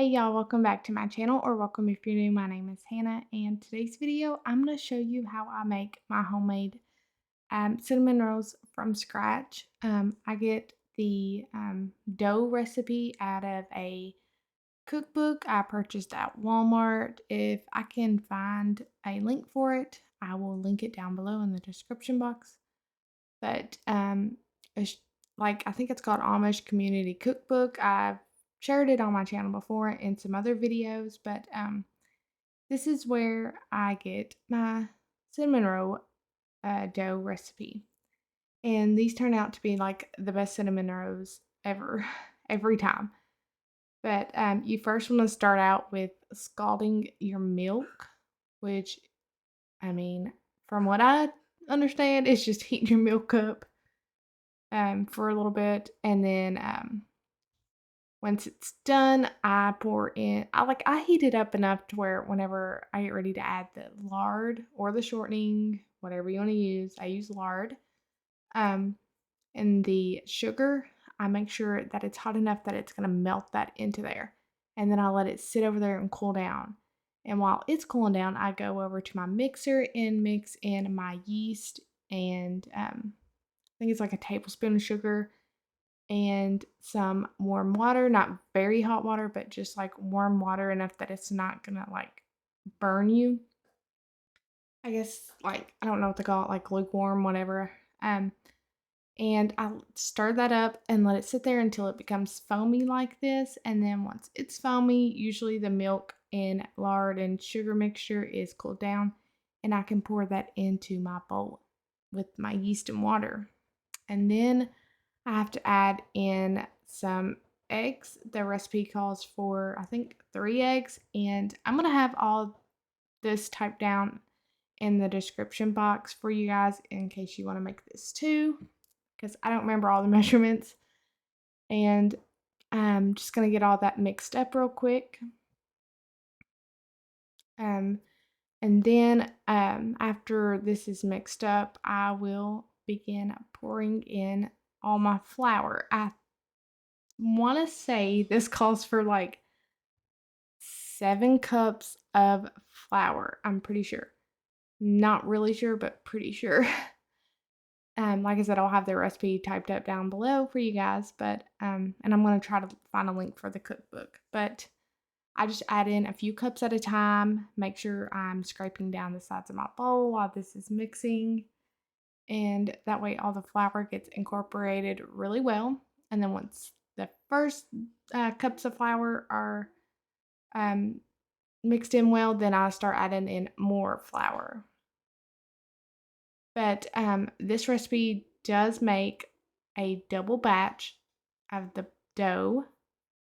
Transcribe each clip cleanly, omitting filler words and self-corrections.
Hey y'all, welcome back to my channel, or welcome if you're new. My name is Hannah, and today's video I'm going to show you how I make my homemade cinnamon rolls from scratch. I get the dough recipe out of a cookbook I purchased at Walmart. If I can find a link for it, I will link it down below in the description box. But it's like I think it's called Amish Community Cookbook. I've shared it on my channel before in some other videos, but this is where I get my cinnamon roll dough recipe. And these turn out to be like the best cinnamon rolls ever, every time. But you first want to start out with scalding your milk, which, I mean, from what I understand, is just heating your milk up for a little bit, and then once it's done, I pour in. I heat it up enough to where whenever I get ready to add the lard or the shortening, whatever you want to use, I use lard. Um, and the sugar, I make sure that it's hot enough that it's gonna melt that into there, and then I let it sit over there and cool down. And while it's cooling down, I go over to my mixer and mix in my yeast and I think it's like a tablespoon of sugar and some warm water, not very hot water, but just like warm water enough that it's not gonna like burn you. I guess like I don't know what they call it, like lukewarm, whatever. Um, and I stir that up and let it sit there until it becomes foamy like this. And then once it's foamy, usually the milk and lard and sugar mixture is cooled down, and I can pour that into my bowl with my yeast and water. And then I have to add in some eggs. The recipe calls for, I think, 3 eggs, and I'm going to have all this typed down in the description box for you guys in case you want to make this too, because I don't remember all the measurements. And I'm just going to get all that mixed up real quick. Um, and then after this is mixed up, I will begin pouring in all my flour. I want to say this calls for like 7 cups of flour. I'm pretty sure. Not really sure, but pretty sure. Like I said, I'll have the recipe typed up down below for you guys, but and I'm gonna try to find a link for the cookbook. But I just add in a few cups at a time, make sure I'm scraping down the sides of my bowl while this is mixing, and that way all the flour gets incorporated really well. And then once the first cups of flour are um, mixed in well, then I start adding in more flour. But this recipe does make a double batch of the dough.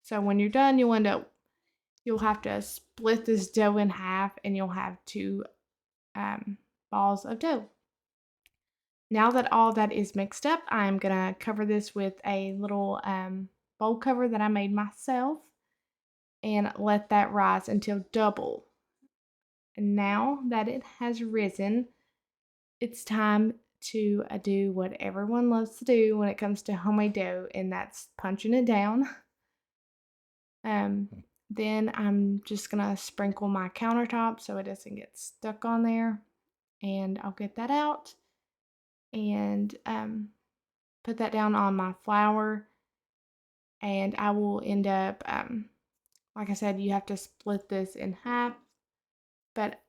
So when you're done, you'll have to split this dough in half, and you'll have 2 balls of dough. Now that all that is mixed up, I'm gonna cover this with a little bowl cover that I made myself and let that rise until double. And now that it has risen, it's time to do what everyone loves to do when it comes to homemade dough, and that's punching it down. Um, then I'm just gonna sprinkle my countertop so it doesn't get stuck on there, and I'll get that out and put that down on my flour, and I will end up, like I said, you have to split this in half, but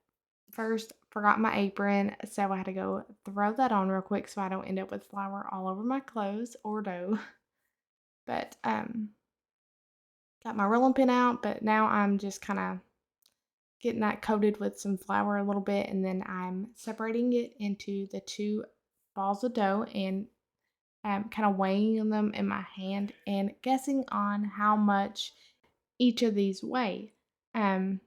first forgot my apron, so I had to go throw that on real quick so I don't end up with flour all over my clothes or dough. But got my rolling pin out, but now I'm just kind of getting that coated with some flour a little bit, and then I'm separating it into the 2 balls of dough and kind of weighing them in my hand and guessing on how much each of these weigh. I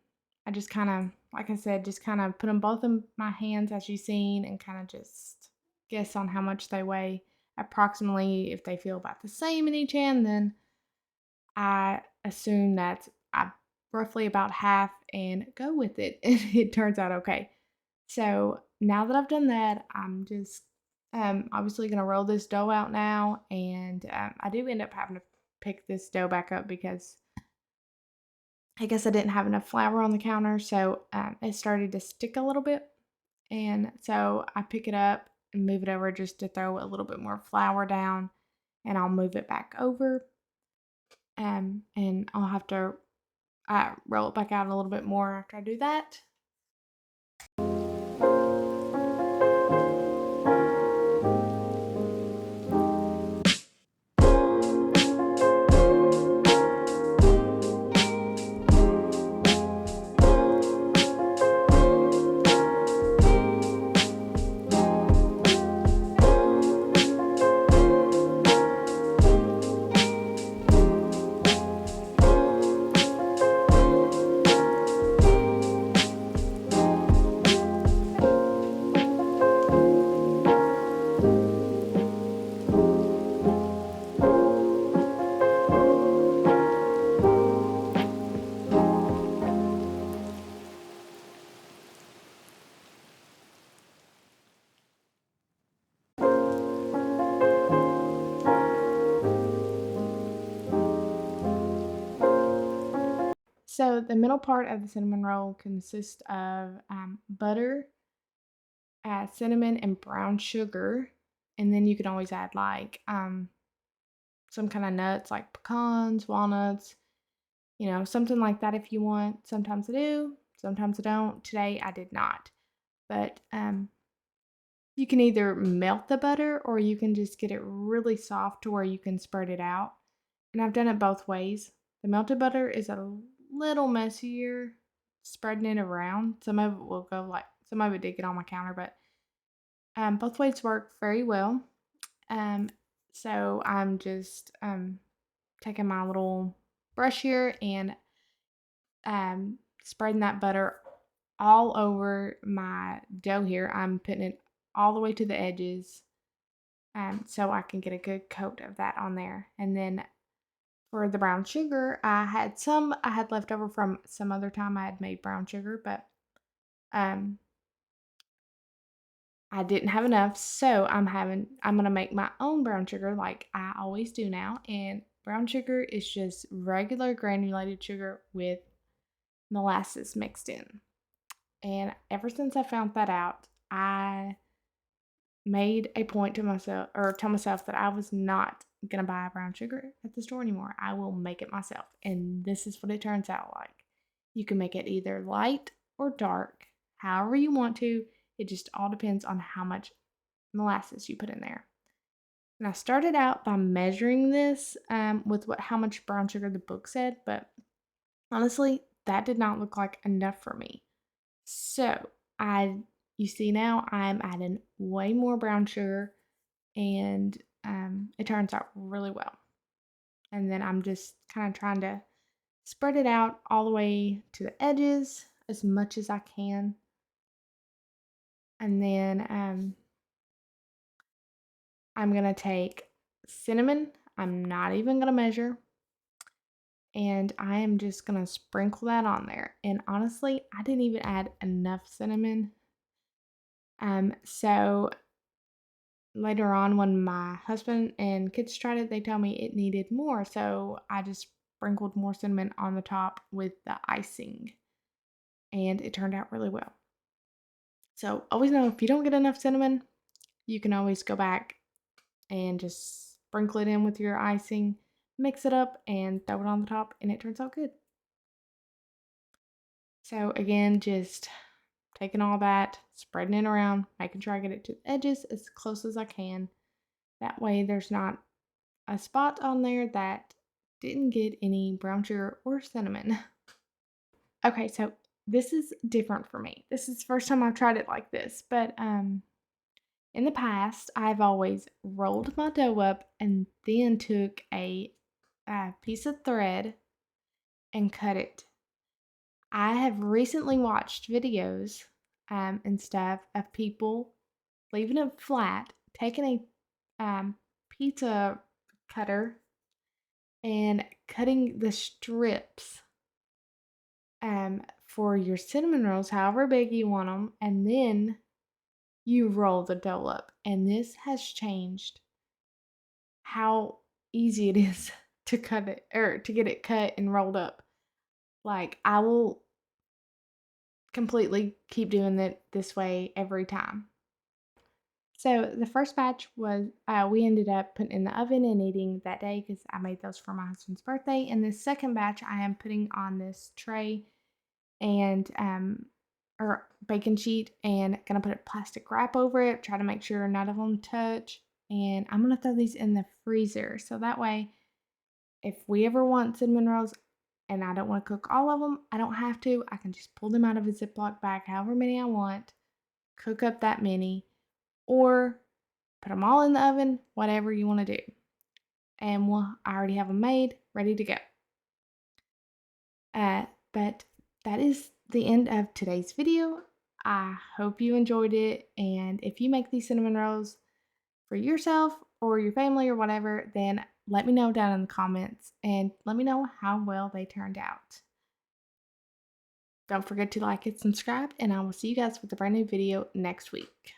just kind of, like I said, just kind of put them both in my hands as you've seen and kind of just guess on how much they weigh approximately. If they feel about the same in each hand, then I assume that's roughly about half and go with it. And it turns out okay. So now that I've done that, I'm just obviously going to roll this dough out now. And I do end up having to pick this dough back up because I guess I didn't have enough flour on the counter, so it started to stick a little bit. And so I pick it up and move it over just to throw a little bit more flour down, and I'll move it back over. And I'll have to roll it back out a little bit more after I do that. So the middle part of the cinnamon roll consists of butter, cinnamon, and brown sugar, and then you can always add like some kind of nuts like pecans, walnuts, something like that if you want. Sometimes I do, sometimes I don't. Today I did not, but you can either melt the butter or you can just get it really soft to where you can spread it out. And I've done it both ways. The melted butter is a little messier spreading it around. Some of it will go like, some of it did get on my counter, but both ways work very well. Um, so I'm just taking my little brush here and spreading that butter all over my dough here. I'm putting it all the way to the edges so I can get a good coat of that on there. And then for the brown sugar, I had left over from some other time I had made brown sugar, but um, I didn't have enough, so I'm gonna make my own brown sugar like I always do now. And brown sugar is just regular granulated sugar with molasses mixed in. And ever since I found that out, I made a point to myself or tell myself that I was not gonna buy brown sugar at the store anymore. I will make it myself. And this is what it turns out like. You can make it either light or dark, however you want to. It just all depends on how much molasses you put in there. And I started out by measuring this with how much brown sugar the book said, but honestly, that did not look like enough for me. So you see now I'm adding way more brown sugar, and it turns out really well. And then I'm just kind of trying to spread it out all the way to the edges as much as I can. And then I'm going to take cinnamon. I'm not even going to measure. And I am just going to sprinkle that on there. And honestly, I didn't even add enough cinnamon. So later on, when my husband and kids tried it, they told me it needed more. So I just sprinkled more cinnamon on the top with the icing. And it turned out really well. So always know if you don't get enough cinnamon, you can always go back and just sprinkle it in with your icing, mix it up, and throw it on the top, and it turns out good. So again, just taking all that, spreading it around, making sure I get it to the edges as close as I can. That way there's not a spot on there that didn't get any brown sugar or cinnamon. Okay, so this is different for me. This is the first time I've tried it like this, but in the past, I've always rolled my dough up and then took a piece of thread and cut it. I have recently watched videos and stuff of people leaving it flat, taking a pizza cutter and cutting the strips for your cinnamon rolls, however big you want them, and then you roll the dough up. And this has changed how easy it is to cut it or to get it cut and rolled up. Like, I will completely keep doing it this way every time. So the first batch was we ended up putting in the oven and eating that day because I made those for my husband's birthday. And the second batch I am putting on this tray and or baking sheet and gonna put a plastic wrap over it. Try to make sure none of them touch. And I'm gonna throw these in the freezer so that way, if we ever want cinnamon rolls and I don't want to cook all of them, I don't have to. I can just pull them out of a Ziploc bag, however many I want, cook up that many, or put them all in the oven, whatever you want to do. And I already have them made, ready to go. But that is the end of today's video. I hope you enjoyed it. And if you make these cinnamon rolls for yourself or your family or whatever, then let me know down in the comments and let me know how well they turned out. Don't forget to like and subscribe, and I will see you guys with a brand new video next week.